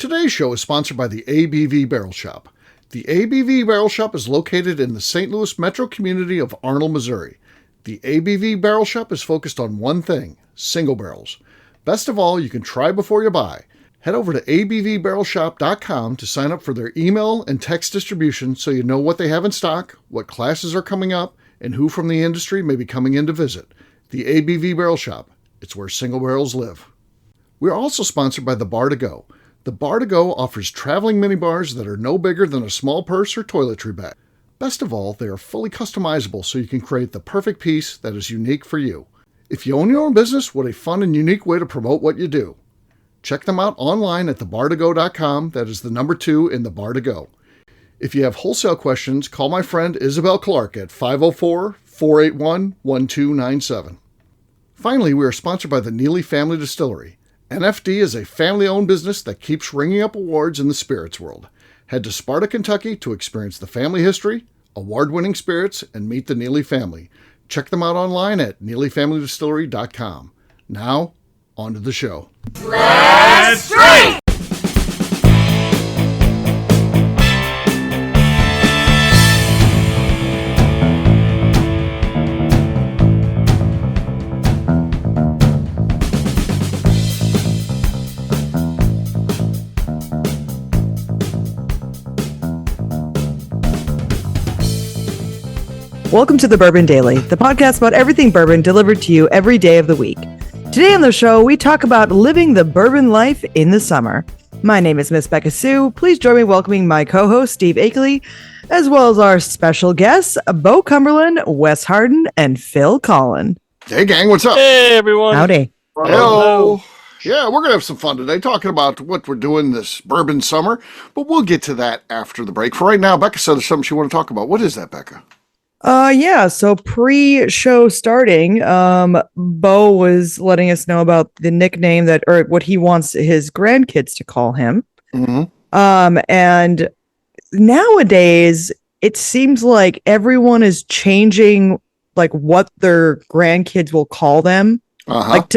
Today's show is sponsored by the ABV Barrel Shop. The ABV Barrel Shop is located in the St. Louis metro community of Arnold, Missouri. The ABV Barrel Shop is focused on one thing, single barrels. Best of all, you can try before you buy. Head over to abvbarrelshop.com to sign up for their email and text distribution so you know what they have in stock, what classes are coming up, and who from the industry may be coming in to visit. The ABV Barrel Shop. It's where single barrels live. We're also sponsored by the Bar to Go. The Bar to Go offers traveling minibars that are no bigger than a small purse or toiletry bag. Best of all, they are fully customizable so you can create the perfect piece that is unique for you. If you own your own business, what a fun and unique way to promote what you do. Check them out online at thebar2go.com. That is the number 2 in the Bar to Go. If you have wholesale questions, call my friend Isabel Clark at 504-481-1297. Finally, we are sponsored by the Neely Family Distillery. NFD is a family-owned business that keeps ringing up awards in the spirits world. Head to Sparta, Kentucky to experience the family history, award-winning spirits, and meet the Neely family. Check them out online at neelyfamilydistillery.com. Now, on to the show. Let's drink! Welcome to the Bourbon Daily, the podcast about everything bourbon delivered to you every day of the week. Today on the show, we talk about living the bourbon life in the summer. My name is Miss Beka Sue. Please join me welcoming my co-host, Steve Akeley, as well as our special guests, Bo Cumberland, Wes Harden, and Phil Collin. Hey, gang, what's up? Hey, everyone. Howdy. Hello. Yeah, we're going to have some fun today talking about what we're doing this bourbon summer, but we'll get to that after the break. For right now, Becca said there's something she want to talk about. What is that, Becca? So pre-show starting, Bo was letting us know about the nickname or what he wants his grandkids to call him. Mm-hmm. And nowadays it seems like everyone is changing like what their grandkids will call them. Uh-huh. Like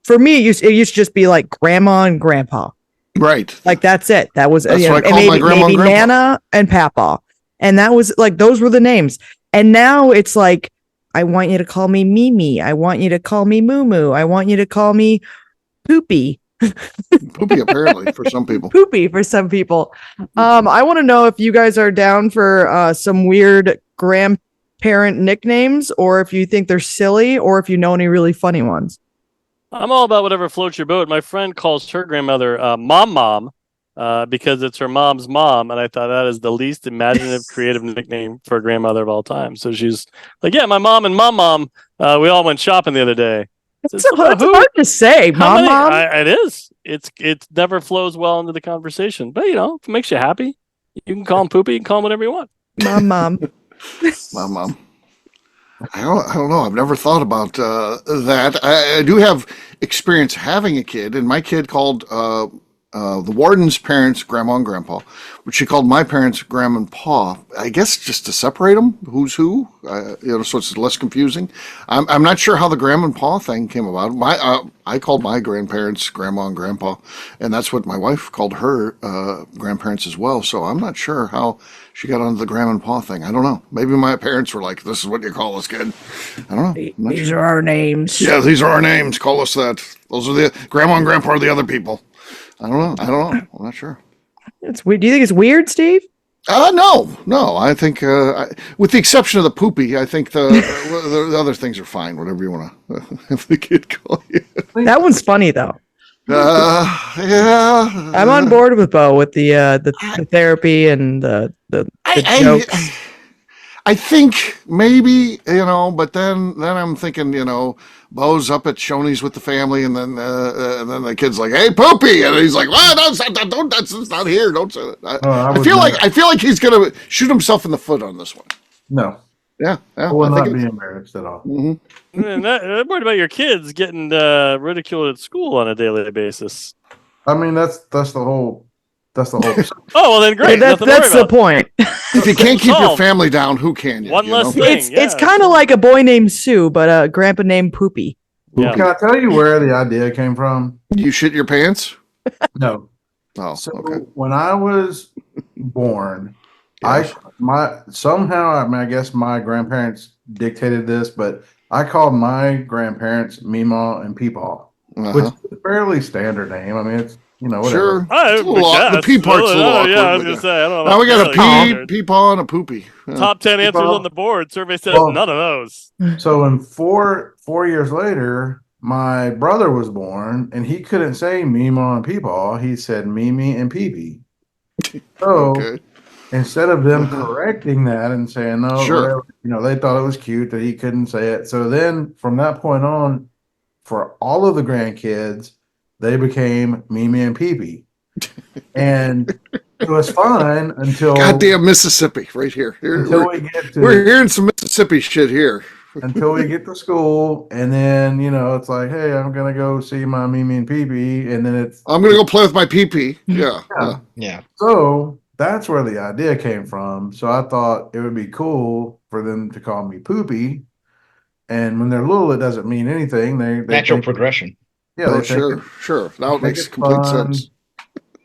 for me, it used to just be like grandma and grandpa. Right. Like that's it. That was, That's what I call my grandma maybe and grandpa. Nana and Papa. And that was like, those were the names. And now it's like, I want you to call me Mimi. I want you to call me Moo Moo. I want you to call me Poopy. Poopy, apparently, for some people. Poopy for some people. I want to know if you guys are down for some weird grandparent nicknames, or if you think they're silly, or if you know any really funny ones. I'm all about whatever floats your boat. My friend calls her grandmother Mom, because it's her mom's mom, and I thought that is the least imaginative, creative nickname for a grandmother of all time. So she's like, "Yeah, my mom and mom. We all went shopping the other day." It's hard to say, mom. It is. It never flows well into the conversation, but if it makes you happy, you can call him Poopy. You can call him whatever you want. Mom. Mom. I don't know. I've never thought about that. I do have experience having a kid, and my kid called the warden's parents grandma and grandpa, but she called my parents grandma and pa. I guess just to separate them, who's who, so it's less confusing. I'm not sure how the grandma and pa thing came about. I called my grandparents grandma and grandpa, and that's what my wife called her grandparents as well. So I'm not sure how she got onto the grandma and pa thing. I don't know. Maybe my parents were like, "This is what you call us, kid." I don't know. These are our names. Yeah, these are our names. Call us that. Those are the grandma and grandpa are the other people. I don't know. I'm not sure. It's weird. Do you think it's weird, Steve? No. I think, with the exception of the Poopy, I think the other things are fine. Whatever you want to have the kid call you. That one's funny though. Yeah. I'm on board with Bo with the therapy and the jokes. I think maybe, but then I'm thinking, Bo's up at Shoney's with the family, and then the kid's like, "Hey, Poopy," and he's like, "Well, that's not here. Don't say that." I feel like he's gonna shoot himself in the foot on this one. No. Yeah. I will not be embarrassed at all. Mm-hmm. I'm worried about your kids getting ridiculed at school on a daily basis. I mean, that's the whole. Oh, well then great. That's the point. If you can't keep your family down, who can you? One less thing. It's kind of like a boy named Sue, but a grandpa named Poopy. Yeah. Can I tell you where the idea came from? You shit your pants? No. Oh, So okay. when I was born, Yes. I guess my grandparents dictated this, but I called my grandparents Meemaw and Peepaw, which Uh-huh. is a fairly standard name. I mean, it's whatever. Sure. It's a little the guess. pee part's a little Oh, awkward. yeah, I was But, gonna say I don't know. now About we got a standard. peepaw and a poopy. Top 10 answers Peepaw. on the board. Survey says Well, none of those. So in four years later, my brother was born, and he couldn't say Meemaw and Peepaw. He said Mimi and Peepee. So Okay. instead of them correcting that and saying no, Sure. whatever, they thought it was cute that he couldn't say it. So then from that point on, for all of the grandkids, they became Mimi and Peepee. And it was fine until Goddamn Mississippi, right here. until we get to We're hearing some Mississippi shit here. until we get to school, and then it's like, hey, I'm gonna go see my Mimi and Peepee, and then I'm gonna go play with my pee. Yeah. Yeah. so that's where the idea came from. So I thought it would be cool for them to call me Poopy, and when they're little, it doesn't mean anything. They Natural think, progression. yeah, Oh, they think sure. That think makes it's complete fun. sense.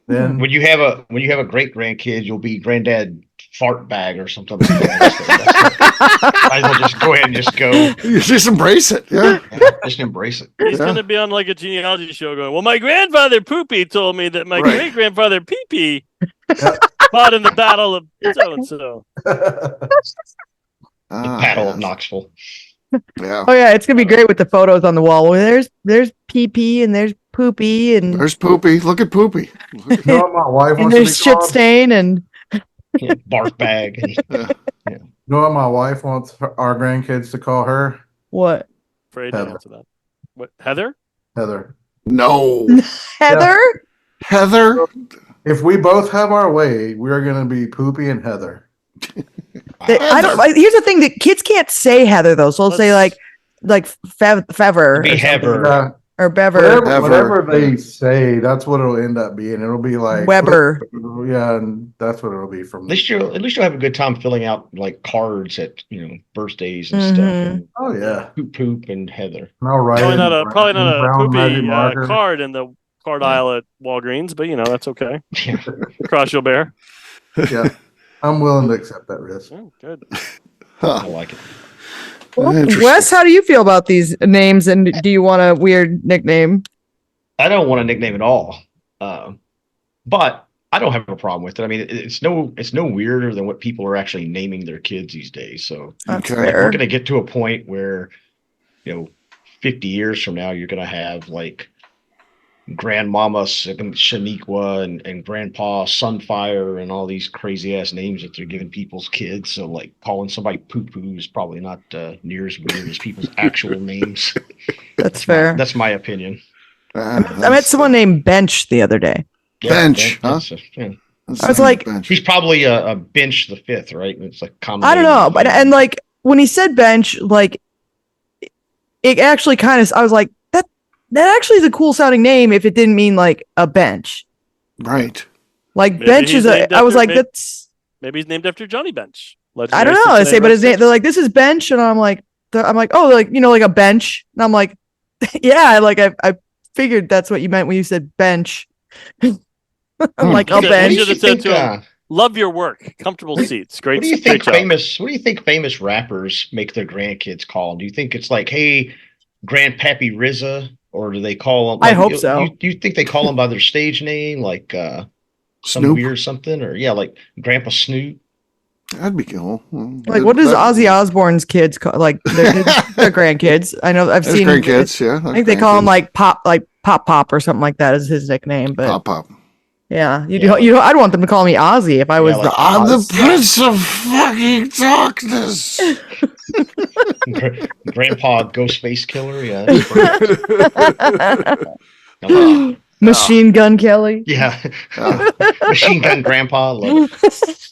Then When you have a great grandkid, you'll be granddad fart bag or something like that. Might as well just go ahead and just go. You just embrace it. Yeah. Yeah, just embrace it. He's Yeah. going to be on like a genealogy show going, well, my grandfather Poopy told me that my Right. great-grandfather Pee-Pee Yeah. fought in the battle of so-and-so. The Battle of Knoxville. Yeah. Oh yeah, it's gonna be great with the photos on the wall. Well, there's PP and there's Poopy and There's Poopy. Look at Poopy. you know what my wife and wants to be there's Shit called? Stain and Yeah, barf bag. You know what my wife wants our grandkids to call her? what? Afraid to Heather. answer that. What, Heather? Heather. No. Heather? Heather. If we both have our way, we are going to be Poopy and Heather. Here's the thing that kids can't say Heather though, so they'll say like Fever Be or something. Heather. Yeah, or Bever. whatever they say, that's what it'll end up being. It'll be like Weber. Yeah, and that's what it'll be from. At least you'll have a good time filling out like cards at birthdays and Mhm. stuff. And Oh yeah, poop and Heather. and I'll write Probably it not in a probably not a brown magic Poopy marker. card in the card Yeah. aisle at Walgreens, but that's okay. Yeah. Cross your bear. Yeah, I'm willing to accept that risk. Oh, good. I like it. Interesting. Wes, how do you feel about these names, and do you want a weird nickname? I don't want a nickname at all, but I don't have a problem with it. I mean, it's no weirder than what people are actually naming their kids these days. So That's Okay. we're fair. going to get to a point where 50 years from now, you're going to have like Grandmama Shaniqua and Grandpa Sunfire and all these crazy ass names that they're giving people's kids. So like calling somebody poo poo is probably not near as weird as people's actual names. That's fair. That's my opinion. I met someone named Bench the other day. Bench, huh? Yeah. I was like- He's probably a bench the fifth, right? It's like common. I don't name. know, but and like when he said bench, like it actually kind of, I was like, that actually is a cool sounding name if it didn't mean like a bench. Right. Like Maybe bench he's is named I was after- like, maybe- that's, Maybe he's named after Johnny Bench. I don't know. I say, but his name, they're like, this is bench, and I'm like, oh, like like a bench, and I'm like, yeah, like I figured that's what you meant when you said bench. I'm like a Okay, bench. we should have said to him, think, love your work. Comfortable seats. Great. what do you great think job. What do you think famous rappers make their grandkids call? Do you think it's like, hey, Grandpappy RZA, or do they call them? I hope so. Do you think they call them by their stage name, like some Snoop. weird something, or like Grandpa Snoop? That'd be cool. Like, what does Ozzy Osbourne's kids call, like their grandkids? I know I've His seen grandkids, yeah. I think they call him like Pop or something like that is his nickname. But Pop. yeah, Yeah. I'd want them to call me Ozzy if I was like, the I'm Oz. the Prince of fucking darkness. Grandpa Ghostface Killer, yeah. That's Machine Gun Kelly. yeah. Yeah. Machine Gun Grandpa. Love it.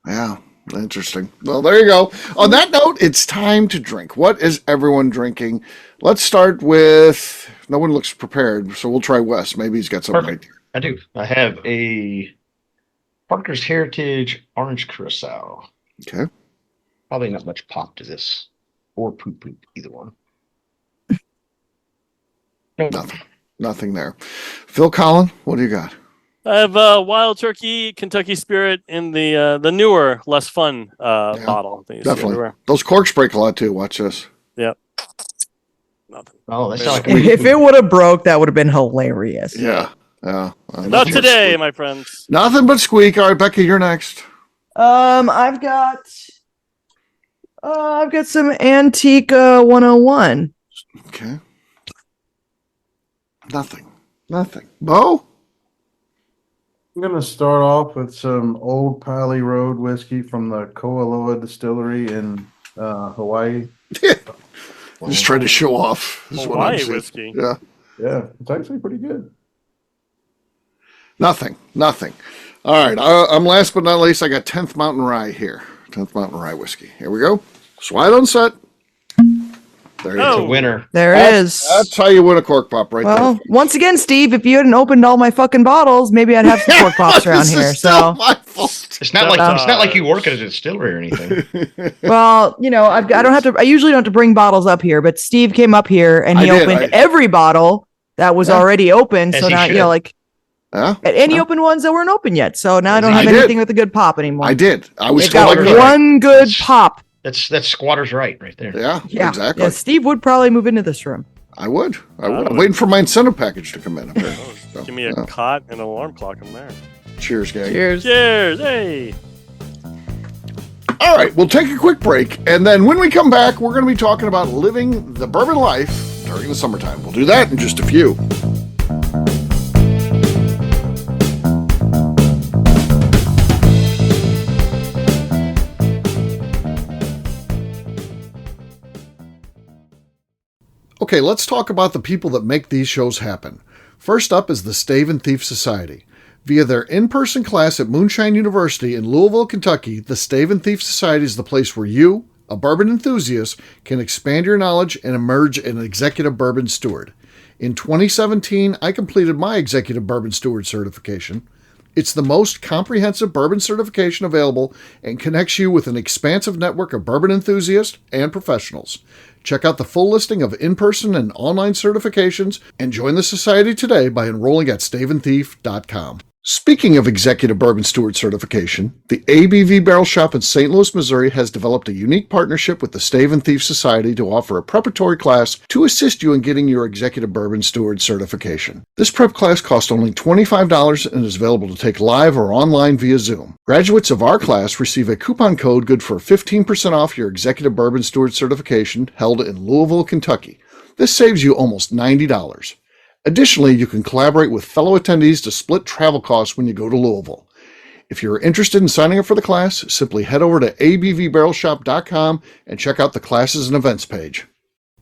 Yeah, interesting. Well, there you go. On that note, it's time to drink. What is everyone drinking? Let's start with. No one looks prepared, so we'll try Wes. Maybe he's got something Perfect. right I do. I have a Parker's Heritage Orange Curacao. there. Okay. Probably not much pop to this, or poop, either one. No, Nothing there. Phil Collin, what do you got? I have Wild Turkey, Kentucky Spirit in the newer, less fun bottle. That you see Definitely. everywhere. Those corks break a lot too. Watch this. Yep. Nothing. Oh, that sounds like If it would have broke, that would have been hilarious. Yeah. Yeah. Not today, my friends. Nothing but squeak. All right, Becca, you're next. I've got some Antica 101. Okay. Nothing. Bo? I'm going to start off with some Old Pally Road whiskey from the Koaloa Distillery in Hawaii. Just trying to show off. Is what I'm Hawaii saying. whiskey. Yeah. Yeah, it's actually pretty good. Nothing. All right. I'm last but not least. I got 10th Mountain Rye here. 10th Mountain Rye whiskey. Here we go. Slide on set. There you it's go. a winner. There it is. That's how you win a cork pop right Well, there. once again, Steve, if you hadn't opened all my fucking bottles, maybe I'd have some cork pops around This is here. still So, my fault. It's not like you work at a distillery or anything. well, I don't have to. I usually don't have to bring bottles up here, but Steve came up here and he I did, opened every bottle that was already open. As So he now, should. Yeah? and he opened ones that weren't open yet. So now I don't I have did. anything with a good pop anymore. I did. I was They've told I got could. one good pop. That's squatter's right there. Yeah, Yeah, exactly. Yeah, Steve would probably move into this room. I would. I'm would. waiting for my incentive package to come in. Up here. So, Give me a cot and an alarm clock in there. Cheers, gang. Cheers. Cheers! Hey. All right, we'll take a quick break, and then when we come back, we're going to be talking about living the bourbon life during the summertime. We'll do that in just a few. Okay, let's talk about the people that make these shows happen. First up is the Stave and Thief Society. Via their in-person class at Moonshine University in Louisville, Kentucky, the Stave and Thief Society is the place where you, a bourbon enthusiast, can expand your knowledge and emerge an executive bourbon steward. In 2017, I completed my executive bourbon steward certification. It's the most comprehensive bourbon certification available and connects you with an expansive network of bourbon enthusiasts and professionals. Check out the full listing of in-person and online certifications and join the society today by enrolling at staveandthief.com. Speaking of executive bourbon steward certification, the ABV Barrel Shop in St. Louis, Missouri has developed a unique partnership with the Stave and Thief Society to offer a preparatory class to assist you in getting your executive bourbon steward certification. This prep class costs only $25 and is available to take live or online via Zoom. Graduates of our class receive a coupon code good for 15% off your executive bourbon steward certification held in Louisville, Kentucky. This saves you almost $90. Additionally, you can collaborate with fellow attendees to split travel costs when you go to Louisville. If you're interested in signing up for the class, simply head over to abvbarrelshop.com and check out the classes and events page.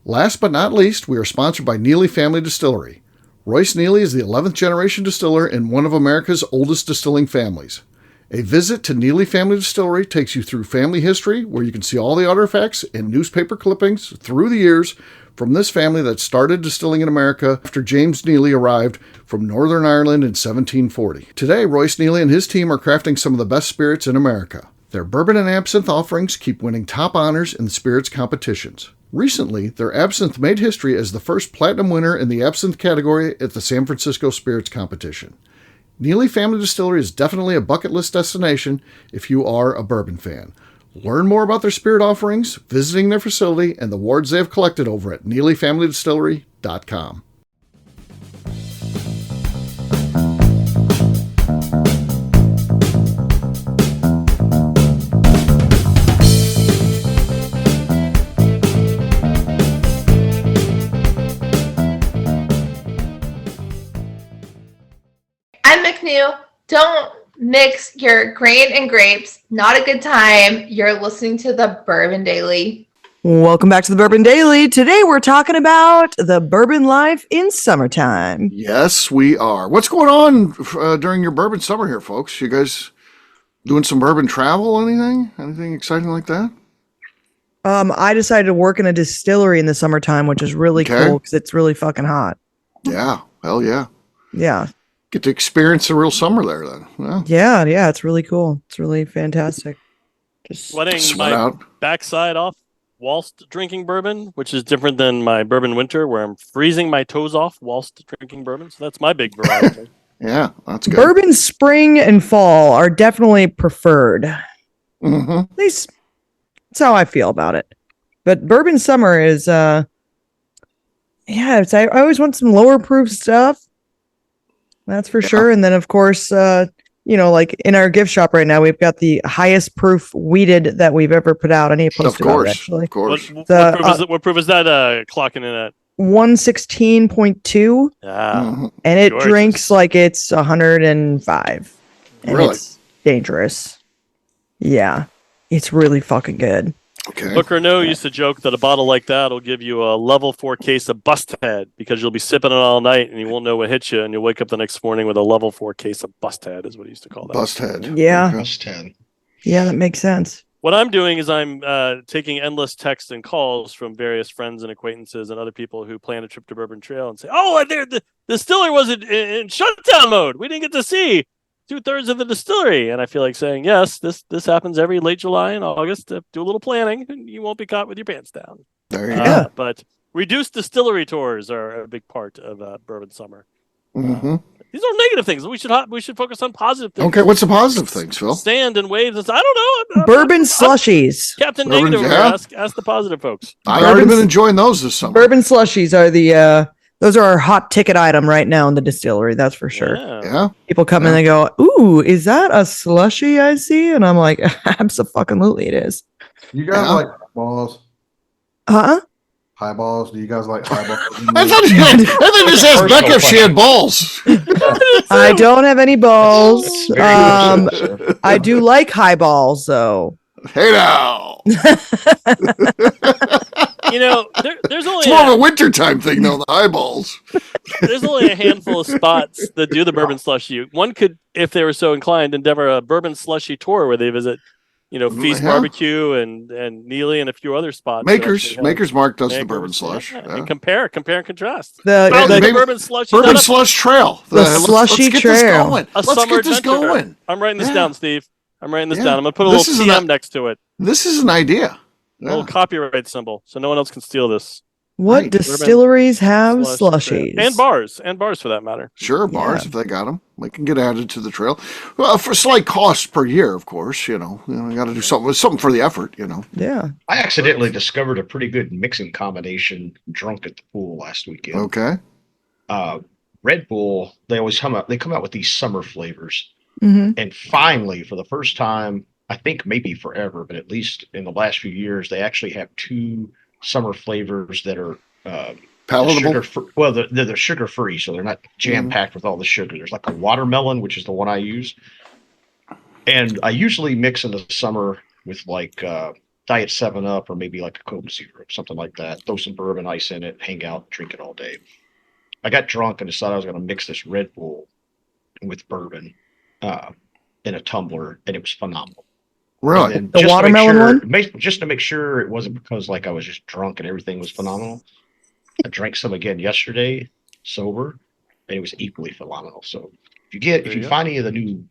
Last but not least, we are sponsored by Neely Family Distillery. Royce Neely is the 11th generation distiller in one of America's oldest distilling families. A visit to Neely Family Distillery takes you through family history, where you can see all the artifacts and newspaper clippings through the years from this family that started distilling in America after James Neely arrived from Northern Ireland in 1740. Today, Royce Neely and his team are crafting some of the best spirits in America. Their bourbon and absinthe offerings keep winning top honors in the spirits competitions. Recently, their absinthe made history as the first platinum winner in the absinthe category at the San Francisco Spirits Competition. Neely Family Distillery is definitely a bucket list destination if you are a bourbon fan. Learn more about their spirit offerings, visiting their facility, and the awards they have collected over at NeelyFamilyDistillery.com. I'm McNew. Don't mix your grain and grapes. Not a good time. You're listening to the Bourbon Daily. Welcome back to the Bourbon Daily. Today we're talking about the bourbon life in summertime. Yes, we are. What's going on during your bourbon summer here, folks? You guys doing some bourbon travel, anything? Anything exciting like that? I decided to work in a distillery in the summertime, which is really cool because it's really fucking hot. Yeah, hell yeah. Yeah. Get to experience the real summer there then. Yeah, it's really cool. It's really fantastic. Just Sweating Sweat my out. backside off whilst drinking bourbon, which is different than my bourbon winter, where I'm freezing my toes off whilst drinking bourbon. So that's my big variety. Yeah, that's good. Bourbon spring and fall are definitely preferred. Mm-hmm. At least that's how I feel about it. But bourbon summer is, I always want some lower proof stuff. That's for sure. And then, of course, like in our gift shop right now, we've got the highest proof weeded that we've ever put out. I need to post it out, actually. Of course. What proof is that clocking in at? 116.2. Ah, and it gorgeous. drinks like it's 105. And Really? it's dangerous. Yeah. It's really fucking good. Okay. Booker No used to joke that a bottle like that will give you a level 4 case of Busthead because you'll be sipping it all night and you won't know what hit you, and you'll wake up the next morning with a level 4 case of Busthead, is what he used to call that. Busthead. Yeah. Okay. Busthead. Yeah, that makes sense. What I'm doing is I'm taking endless texts and calls from various friends and acquaintances and other people who plan a trip to Bourbon Trail and say, "Oh, the distillery was in shutdown mode. We didn't get to see 2/3 of the distillery." And I feel like saying, yes, this happens every late July and August. Do a little planning, and you won't be caught with your pants down. There you go. But reduced distillery tours are a big part of Bourbon Summer. Mm-hmm. These are negative things. We should focus on positive things. Okay, what's the positive things, Phil? Stand and waves. I don't know. Bourbon slushies. Captain Bourbon, Negative. yeah. Ask the positive folks. I've already been enjoying those this summer. Bourbon slushies are those are our hot ticket item right now in the distillery. That's for sure. Yeah. People come in and go, "Ooh, is that a slushy I see?" And I'm like, "Absolutely, it is." You guys like balls? Huh? Highballs? Do you guys like highballs? I thought just asked Personal Becca if she had question. balls. I don't have any balls. It's very personal. I do like highballs, though. Hey now. There's only It's more of a wintertime thing, though, the eyeballs. there's only a handful of spots that do the bourbon slushy. One could, if they were so inclined, endeavor a bourbon slushy tour where they visit, Feast Yeah. Barbecue and Neely and a few other spots. that Makers actually have- Makers Mark does the Makers, bourbon slush. yeah, Yeah. And compare and contrast. The maybe- bourbon slush. Bourbon slush trail. Let's slushy get trail. This going. A Let's summer get this adventure. going. I'm writing this Yeah. down, Steve. I'm writing this Yeah. down. I'm gonna put a This little is TM an- next to it, This is an idea. a little Yeah. copyright symbol, so no one else can steal this. what Right. distilleries have Slush trail. slushies? and bars for that matter. Sure, bars if they got them, they can get added to the trail. Well, for slight cost per year, of course. You got to do something for the effort. Yeah. I accidentally discovered a pretty good mixing combination drunk at the pool last weekend. Okay. Red Bull, they come out with these summer flavors. hmm And finally, for the first time, I think maybe forever, but at least in the last few years, they actually have two summer flavors that are Palatable. they're sugar free, so they're not jam packed with all the sugar. There's like a watermelon, which is the one I use, and I usually mix in the summer with like Diet 7-Up or maybe like a Coke Zero, something like that. Throw some bourbon ice in it, hang out, drink it all day. I got drunk and decided I was going to mix this Red Bull with bourbon in a tumbler, and it was phenomenal. Really? And The watermelon one? Just to make sure it wasn't because like I was just drunk and everything was phenomenal. I drank some again yesterday, sober, and it was equally phenomenal. So if you find any of the new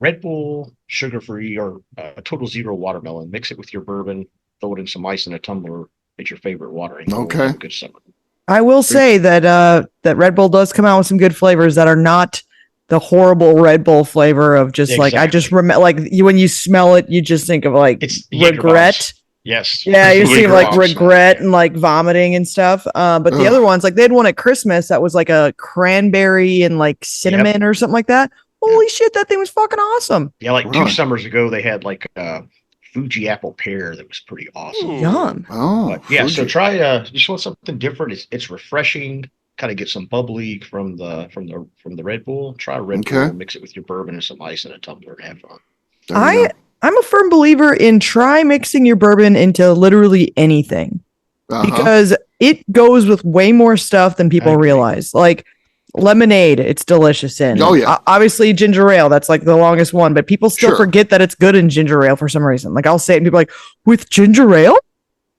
Red Bull sugar-free or Total Zero watermelon, mix it with your bourbon, throw it in some ice in a tumbler. It's your favorite watering hole. Okay. Have a good summer. I will say that that Red Bull does come out with some good flavors that are not the horrible Red Bull flavor of just like I just remember when you smell it, you just think of like It's regret. Jägerbombs. Yes. Yeah, you see like Jägerbombs. regret and like vomiting and stuff. But the Ugh. other ones, like they had one at Christmas that was like a cranberry and like cinnamon or something like that. Holy shit, that thing was fucking awesome. Yeah, like Really? 2 summers ago, they had like Fuji apple pear that was pretty awesome. Ooh. Yum. Oh. But yeah, so Fuji. try just want something different. It's refreshing. Kind of get some bubbly from the Red Bull. Try Red Okay. Bull, mix it with your bourbon and some ice in a tumbler, and have fun. There you I'm a firm believer in try mixing your bourbon into literally anything go. Uh-huh. because it goes with way more stuff than people agree. realize. Like lemonade, it's delicious in. Oh, yeah. Obviously ginger ale, that's like the longest one, but people still Sure. forget that it's good in ginger ale for some reason. Like I'll say it and people are like, with ginger ale?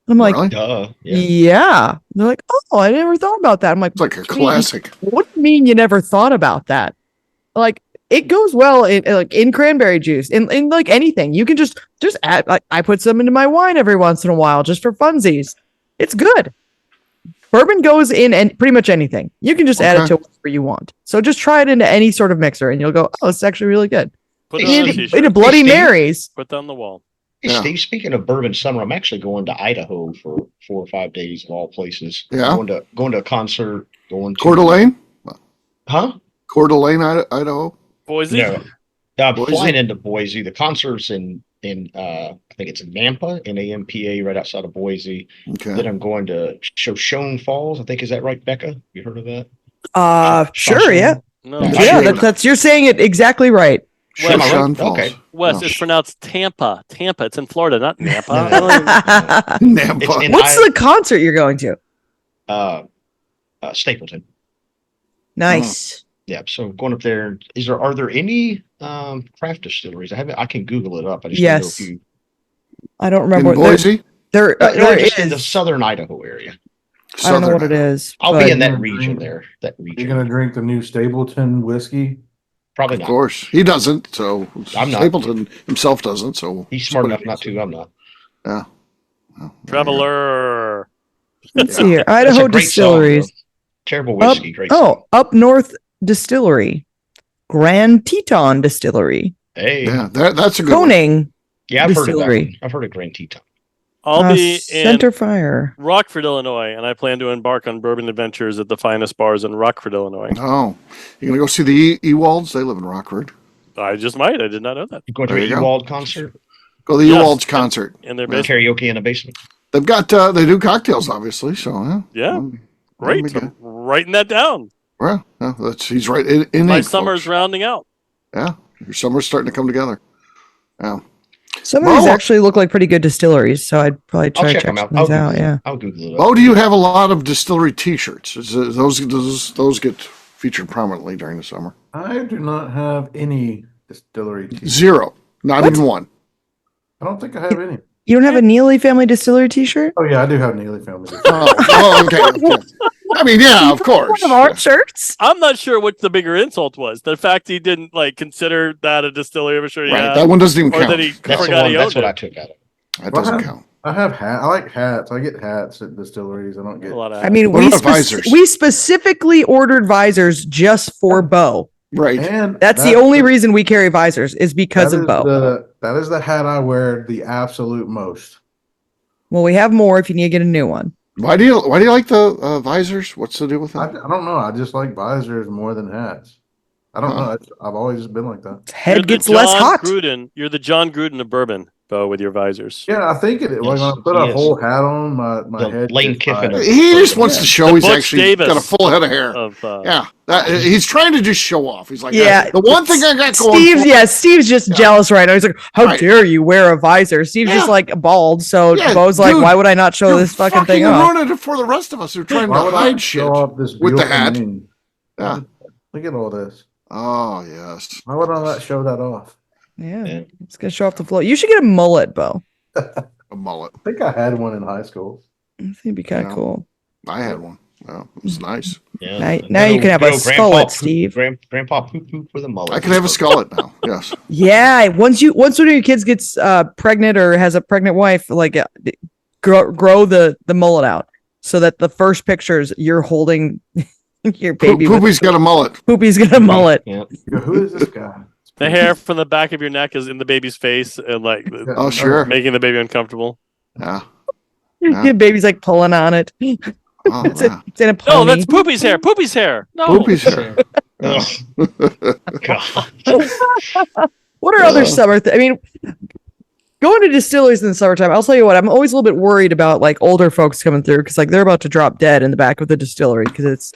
I'm like, Really? Duh. Yeah. yeah. They're like, oh, I never thought about that. I'm like, It's like a "What do you mean- classic. What do you mean you never thought about that? Like it goes well in cranberry juice, in like anything. You can just add. Like I put some into my wine every once in a while just for funsies. It's good. bourbon goes in and pretty much anything. You can just add it to whatever you want. So just try it into any sort of mixer, and you'll go, oh, it's actually really good. Put it on a t-shirt. Into Bloody Steve. Marys. Put that on the wall. Hey, Steve, speaking of bourbon summer, I'm actually going to Idaho for 4 or 5 days of all places. Yeah. Going to a concert. Going to Coeur d'Alene? Huh? Coeur d'Alene, Idaho? Boise? No. I'm Boise? flying into Boise. The concert's in I think it's in Nampa, Nampa, right outside of Boise. Okay. Then I'm going to Shoshone Falls. I think, is that right, Becca? You heard of that? Sure, yeah. No. Yeah, that's you're saying it exactly right. Am I right? Shoshone Falls. Okay. Wes, No. it's pronounced Tampa. Tampa. It's in Florida, not Nampa. Nampa. in What's the concert you're going to? Stapleton. Nice. Yeah, so going up there. Are there any craft distilleries? I can Google it up. I just don't know Yes. if you I don't In remember. Boise? There just in the is. southern Idaho area. I don't know what it Southern is. I'll but- be in that region there. That You're region. gonna drink the new Stapleton whiskey? Probably Of not. course. He doesn't, so I'm not. Stapleton himself doesn't, so He's smart enough not to. I'm not. Yeah. Well, Traveler. Let's see here. That's Idaho a great Distilleries. song, though. Terrible whiskey. Great. Oh, song. Up North Distillery. Grand Teton Distillery. Hey. yeah, that's a good one. Koning Yeah, I've heard of that Distillery. one. I've heard of Grand Teton. I'll be in Center Fire. Rockford, Illinois, and I plan to embark on bourbon adventures at the finest bars in Rockford, Illinois. Oh, you're going to go see the Ewalds? They live in Rockford. I just might. I did not know that. You going to There an you go. Ewald concert? Go to the Yes. Ewalds concert. In their Yeah. basement. Karaoke in the basement? They've got, they do cocktails, obviously, so yeah. Yeah. That'll be Great. good. I'm writing that down. Well, he's right in My ink, summer's folks. rounding out. Yeah, your summer's starting to come together. Yeah. Some of these Well, actually look like pretty good distilleries, so I'd probably I'll try to check check them out. some of these out. Yeah. I'll Google it. Oh, do you have a lot of distillery T-shirts? Those get featured prominently during the summer? I do not have any distillery tea. Zero, not What? even one. I don't think I have any. You don't have a Neely Family Distillery T-shirt? Oh yeah, I do have Neely family. Okay. I mean, yeah, of course. One of our shirts. I'm not sure what the bigger insult was. The fact he didn't consider that a distillery of a shirt. Right, that one doesn't even Or count. that he That's, the forgot one, he that's owned what I it. took out of it. That doesn't Wow. count. I have hat. I like hats. I get hats at distilleries. I don't get. A lot of I mean, What we about visors? we specifically ordered visors just for Bo. Right. And That's the only reason we carry visors is because of Bo. That is the hat I wear the absolute most. Well, we have more if you need to get a new one. Why do you like the visors? What's the deal with I that? don't know. I just like visors more than hats. I don't know. I've always been like that. Head You're the gets less John hot. Gruden. You're the John Gruden of bourbon, Bo, with your visors. Yeah, I think it. Like when I Yes, put he a is. wole hat on, my The head. Lane gets Kiffin high. of- He just wants to show The he's Butch actually Davis got a full head of hair. Of, Yeah, he's trying to just show off. He's like, Yeah, the one thing I got going. Steve's for- yeah, Steve's just jealous right now. He's like, "How Right. dare you wear a visor?" Steve's just Yeah. like bald, so Yeah, Bo's like, dude, "Why would I not show You're this fucking thing off?" ruining it for the rest of us who are trying Why to would I hide shit. show off this with the beautiful hat? mane? Yeah. Look at all this. Oh yes. Why would I not show that off? Yeah, Yeah. it's gonna show off the flow. You should get a mullet, Bo. A mullet. I think I had one in high school. I think it'd be kind of Yeah. cool. I had one. Well, it was nice. Yeah. Now you can have a skullet, Steve. Grandpa poop poop with a mullet. I could have a skullet now. Yes. Yeah, once one of your kids gets pregnant or has a pregnant wife, grow the mullet out so that the first pictures you're holding your baby. with- Poopy's got a mullet. Poopy's got a mullet. Yeah. You go, who is this guy? The hair from the back of your neck is in the baby's face and Oh sure. making the baby uncomfortable. Yeah. Your baby's like pulling on it. Oh, It's, yeah. it's in a pony. No, that's Poopy's hair. Poopy's hair. No. Poopy's hair. Oh, God. What are other summer? I mean, going to distilleries in the summertime. I'll tell you what. I'm always a little bit worried about older folks coming through because they're about to drop dead in the back of the distillery because it's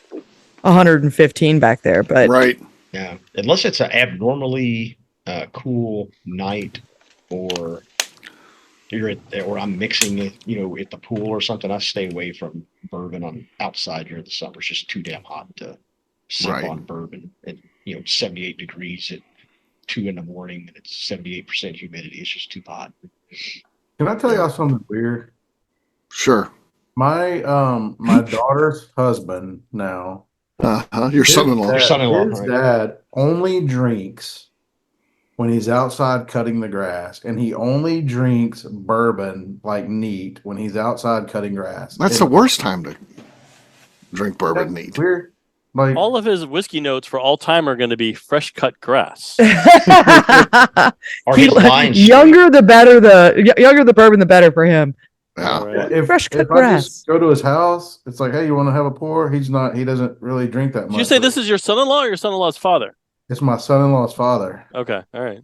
115 back there. But Right. Yeah. Unless it's an abnormally cool night or or I'm mixing it, at the pool or something, I stay away from bourbon on outside during the summer. It's just too damn hot to sip Right. on bourbon at 78 degrees at 2 a.m. and it's 78% humidity. It's just too hot. Can I tell y'all something weird? Sure. My my daughter's husband now. Your son-in-law. Your son-in-law, His right. dad only drinks when he's outside cutting the grass, and he only drinks bourbon neat when he's outside cutting grass. That's the worst time to. drink bourbon neat. Weird. Like All of his whiskey notes for all time are going to be fresh cut grass. Or his lines. Younger the better. Younger the bourbon, the better for him. Yeah. Right. if, Fresh cut if I grass. just go to his house, it's like, hey, you want to have a pour? He doesn't really drink that much. Did you say this is your son-in-law or your son-in-law's father? It's my son-in-law's father. Okay, all right.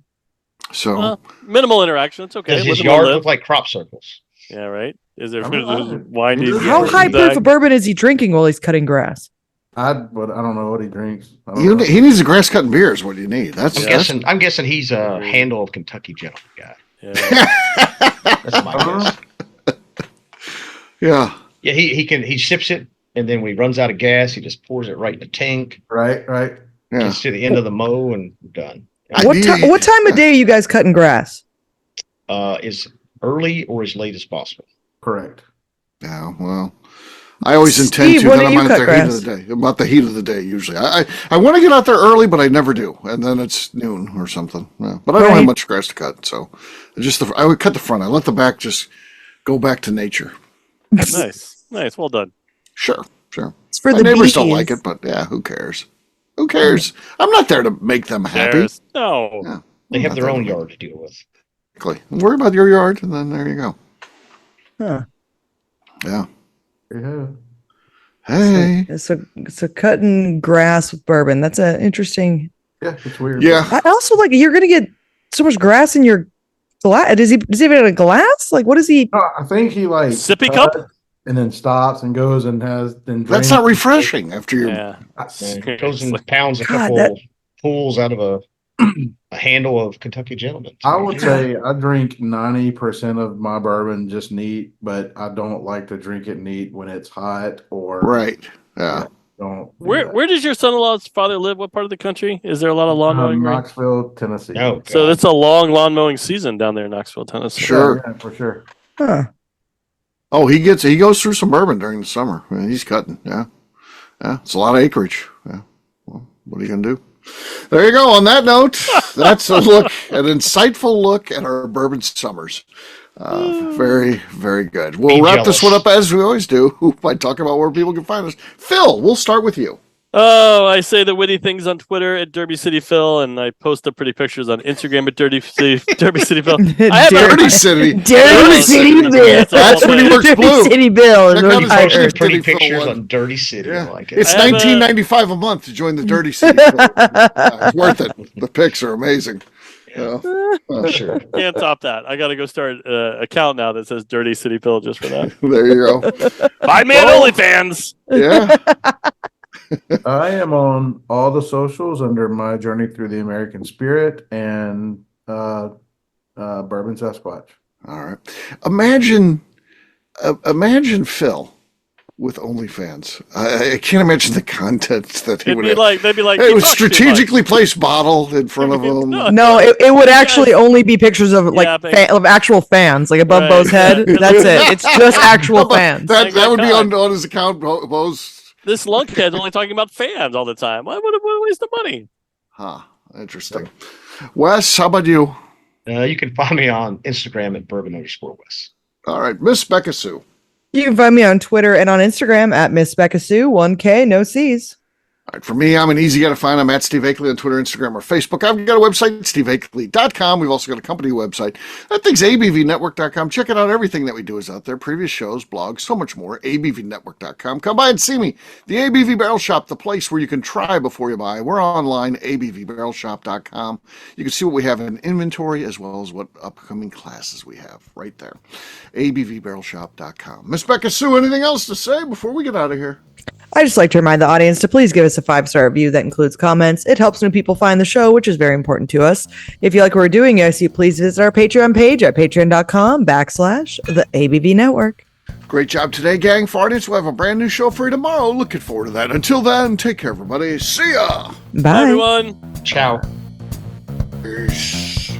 So Minimal interaction. It's okay. Does his Live and let yard live. look like crop circles? Yeah, right. Is there I mean, windy? How high proof of bourbon is he drinking while he's cutting grass? But I don't know what he drinks. I don't he know. needs a grass cutting beer is what you need. That's I'm guessing he's a handle of Kentucky gentleman guy. Yeah. That's my guess. yeah. Yeah, he sips it, and then when he runs out of gas, he just pours it right in the tank. Right. Yeah. Gets to the end of the mow and done. What time of day are you guys cutting grass? As early or as late as possible. Correct. Yeah. Well, I always intend Steve, to. when Then do I'm you out cut there grass? heat of the day. About the heat of the day usually. I want to get out there early, but I never do, and then it's noon or something. Yeah. But I don't Right. have much grass to cut, so I would cut the front. I let the back just go back to nature. Nice. Well done. Sure. It's for My the neighbors bees. don't like it, but yeah, who cares? Who cares? I'm not there to make them happy. There's- No. Yeah. They have Not their that own way. yard to deal with. Exactly. Worry about your yard, and then there you go. Huh. Yeah. Yeah. Hey. So cutting grass with bourbon. That's an interesting. Yeah, it's weird. Yeah. I also like you're gonna get so much grass in your glass. Does he have a glass? Like what is he? No, I think he like Sippy cuts cup? and then stops and goes and has then That's drinks. not refreshing after you. Yeah. And goes and pounds a God, couple that- pulls out of a handle of Kentucky gentlemen. I would say I drink 90% of my bourbon just neat, but I don't like to drink it neat when it's hot or Right. Yeah. don't. do Where that. where does your son-in-law's father live? What part of the country? Is there a lot of lawn mowing? right? Knoxville, Tennessee. No. So it's a long lawn mowing season down there in Knoxville, Tennessee. Sure. Yeah, for sure. Huh. Oh, he goes through some bourbon during the summer. Yeah, he's cutting. Yeah. Yeah. It's a lot of acreage. Yeah. Well, what are you gonna do? There you go. On that note, that's an insightful look at our bourbon summers. Very, very good. We'll Be wrap this jealous. one up as we always do by talking about where people can find us. Phil, we'll start with you. Oh, I say the witty things on Twitter at Derby City Phil, and I post the pretty pictures on Instagram at Derby City Phil. I have a- Dirty City. Dirty City Bill. That's when he works Dirty blue. City Bill is Check what out he his hired. pictures. pretty City Phil pictures one. on Dirty City. Yeah. I like it. It's I have a- $19.95 a month to join the Dirty City. It's worth it. The pics are amazing. Yeah. For sure. Can't top that. I got to go start an account now that says Dirty City Phil just for that. There you go. Five man OnlyFans. Yeah. I am on all the socials under my journey through the American Spirit and Bourbon Sasquatch. All right. Imagine Phil with OnlyFans. I can't imagine the content that he It'd would be have. like they'd be like It "He was talks too much." strategically placed bottle in front of him. No. No, it would actually only be pictures of like Yapping. of actual fans, like above Right. Bo's head. That's it. It's just actual fans. That Like that would be guy. on his account. Bo's. This lunkhead's only talking about fans all the time. Why would I waste the money? Huh. Interesting. Wes, how about you? You can find me on Instagram at bourbon_Wes. All right, Miss Beka Sue. You can find me on Twitter and on Instagram at Miss Beka Sue, 1K, no C's. All right, for me, I'm an easy guy to find. I'm at Steve Akeley on Twitter, Instagram, or Facebook. I've got a website, steveakeley.com. We've also got a company website. That thing's abvnetwork.com. Check it out. Everything that we do is out there. Previous shows, blogs, so much more. abvnetwork.com. Come by and see me. The ABV Barrel Shop, the place where you can try before you buy. We're online, abvbarrelshop.com. You can see what we have in inventory as well as what upcoming classes we have right there. abvbarrelshop.com. Miss Beka Sue, anything else to say before we get out of here? I just like to remind the audience to please give us a 5-star review that includes comments. It helps new people find the show, which is very important to us. If you like what we're doing, I see please visit our Patreon page at patreon.com/the ABV Network. Great job today, gang. For audience, we'll have a brand new show for you tomorrow. Looking forward to that. Until then, take care, everybody. See ya. Bye. Bye, everyone. Ciao. Peace.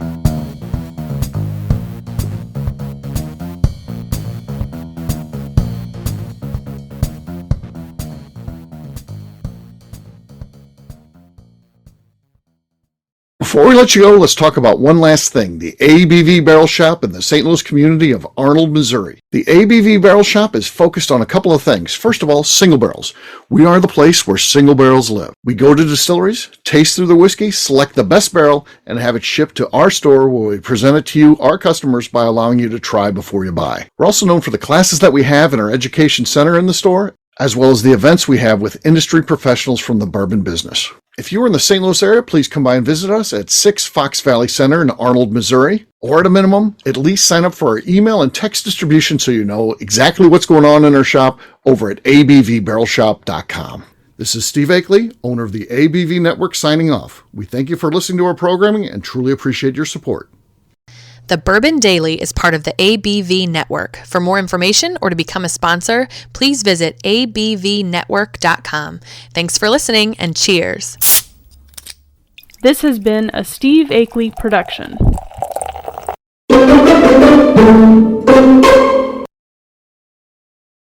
Before we let you go, let's talk about one last thing, the ABV Barrel Shop in the St. Louis community of Arnold, Missouri. The ABV Barrel Shop is focused on a couple of things. First of all, single barrels. We are the place where single barrels live. We go to distilleries, taste through the whiskey, select the best barrel, and have it shipped to our store where we present it to you, our customers, by allowing you to try before you buy. We're also known for the classes that we have in our education center in the store, as well as the events we have with industry professionals from the bourbon business. If you are in the St. Louis area, please come by and visit us at 6 Fox Valley Center in Arnold, Missouri. Or at a minimum, at least sign up for our email and text distribution so you know exactly what's going on in our shop over at abvbarrelshop.com. This is Steve Akeley, owner of the ABV Network, signing off. We thank you for listening to our programming and truly appreciate your support. The Bourbon Daily is part of the ABV Network. For more information or to become a sponsor, please visit abvnetwork.com. Thanks for listening and cheers. This has been a Steve Akeley production.